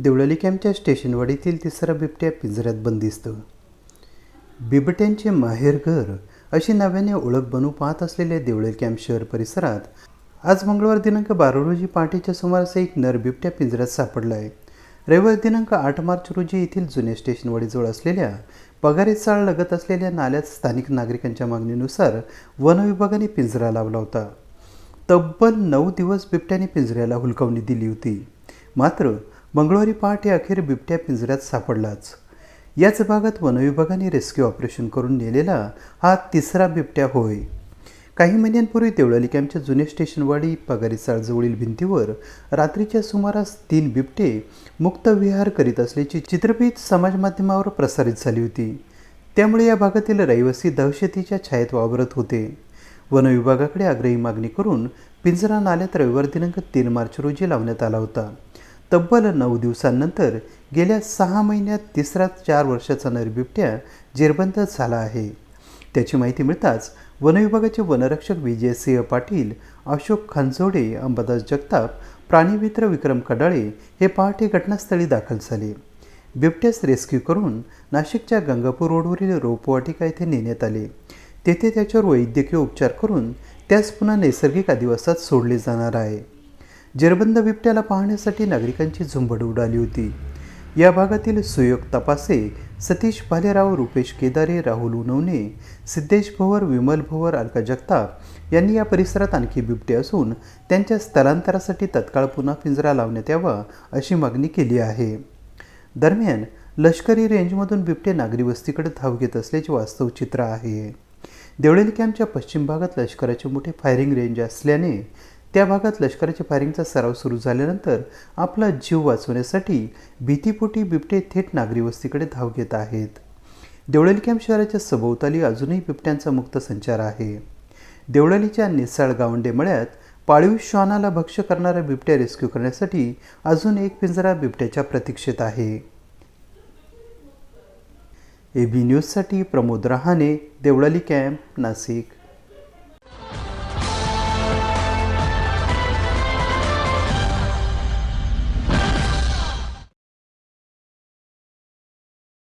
देवळाली कॅम्पच्या स्टेशनवाडीतील तिसरा बिबट्या पिंजऱ्यात बंदिस्त. बिबट्यांचे माहेरघर अशी नव्याने ओळख बनू पाहत असलेल्या देवळाली कॅम्प शहर परिसरात आज मंगळवार दिनांक 12 रोजी पहाटेच्या सुमारास एक नर बिबट्या पिंजऱ्यात सापडला आहे. रविवार दिनांक 8 मार्च रोजी येथील जुन्या स्टेशनवाडीजवळ असलेल्या पगारी चाळ लगत असलेल्या नाल्यात स्थानिक नागरिकांच्या मागणीनुसार वन विभागाने पिंजरा लावला होता. तब्बल 9 दिवस बिबट्याने पिंजऱ्याला हुलकावणी दिली होती. मात्र मंगळवारी पहाटे अखेर बिबट्या पिंजऱ्यात सापडलाच. याच भागात वनविभागाने रेस्क्यू ऑपरेशन करून नेलेला हा तिसरा बिबट्या होय. काही महिन्यांपूर्वी देवळाली कॅम्पच्या जुन्या स्टेशनवाडी पगारी चाळजवळील भिंतीवर रात्रीच्या सुमारास 3 बिबटे मुक्त विहार करीत असल्याची चित्रफित समाजमाध्यमावर प्रसारित झाली होती. त्यामुळे या भागातील रहिवासी दहशतीच्या छायेत वावरत होते. वनविभागाकडे आग्रही मागणी करून पिंजरा नाल्यात रविवार दिनांक 3 मार्च रोजी लावण्यात आला होता. तब्बल 9 दिवसांनंतर गेल्या 6 महिन्यात तिसरा 4 वर्षाचा नर बिबट्या जेरबंद झाला आहे. त्याची माहिती मिळताच वनविभागाचे वनरक्षक विजयसिंह पाटील, अशोक खानजोडे, अंबादास जगताप, प्राणीमित्र विक्रम कडाळे हे पहाटे घटनास्थळी दाखल झाले. बिबट्यास रेस्क्यू करून नाशिकच्या गंगापूर रोडवरील रोपवाटिका येथे नेण्यात आले. तेथे त्याच्यावर वैद्यकीय उपचार करून त्यास पुन्हा नैसर्गिक अधिवासात सोडले जाणार आहे. जेरबंद बिबट्याला पाहण्यासाठी नागरिकांची झुंबड उडाली होती. या भागातील सुयोग तपासे, सतीश भालेराव, रुपेश केदारे, राहुल उनवणे, सिद्धेश भोवर, विमल भोवर, अलका जगताप यांनी या परिसरात आणखी बिबटे असून त्यांच्या स्थलांतरासाठी तत्काळ पुन्हा पिंजरा लावण्यात यावा अशी मागणी केली आहे. दरम्यान लष्करी रेंजमधून बिबटे नागरी वस्तीकडे धाव घेत असल्याचे वास्तव चित्र आहे. देवळाली कॅम्पच्या पश्चिम भागात लष्कराचे मोठे फायरिंग रेंज असल्याने त्या भागात लष्कराच्या फायरिंगचा सराव सुरू झाल्यानंतर आपला जीव वाचवण्यासाठी भीतीपोटी बिबटे थेट नागरी वस्तीकडे धाव घेत आहेत. देवळाली कॅम्प शहराच्या सभोवताली अजूनही बिबट्यांचा मुक्त संचार आहे. देवळालीच्या निसाळ गावंडे मळ्यात पाळीव श्वानाला भक्ष्य करणारा बिबट्या रेस्क्यू करण्यासाठी अजून एक पिंजरा बिबट्याच्या प्रतीक्षेत आहे. AB न्यूजसाठी प्रमोद रहाणे, देवळाली कॅम्प, नाशिक.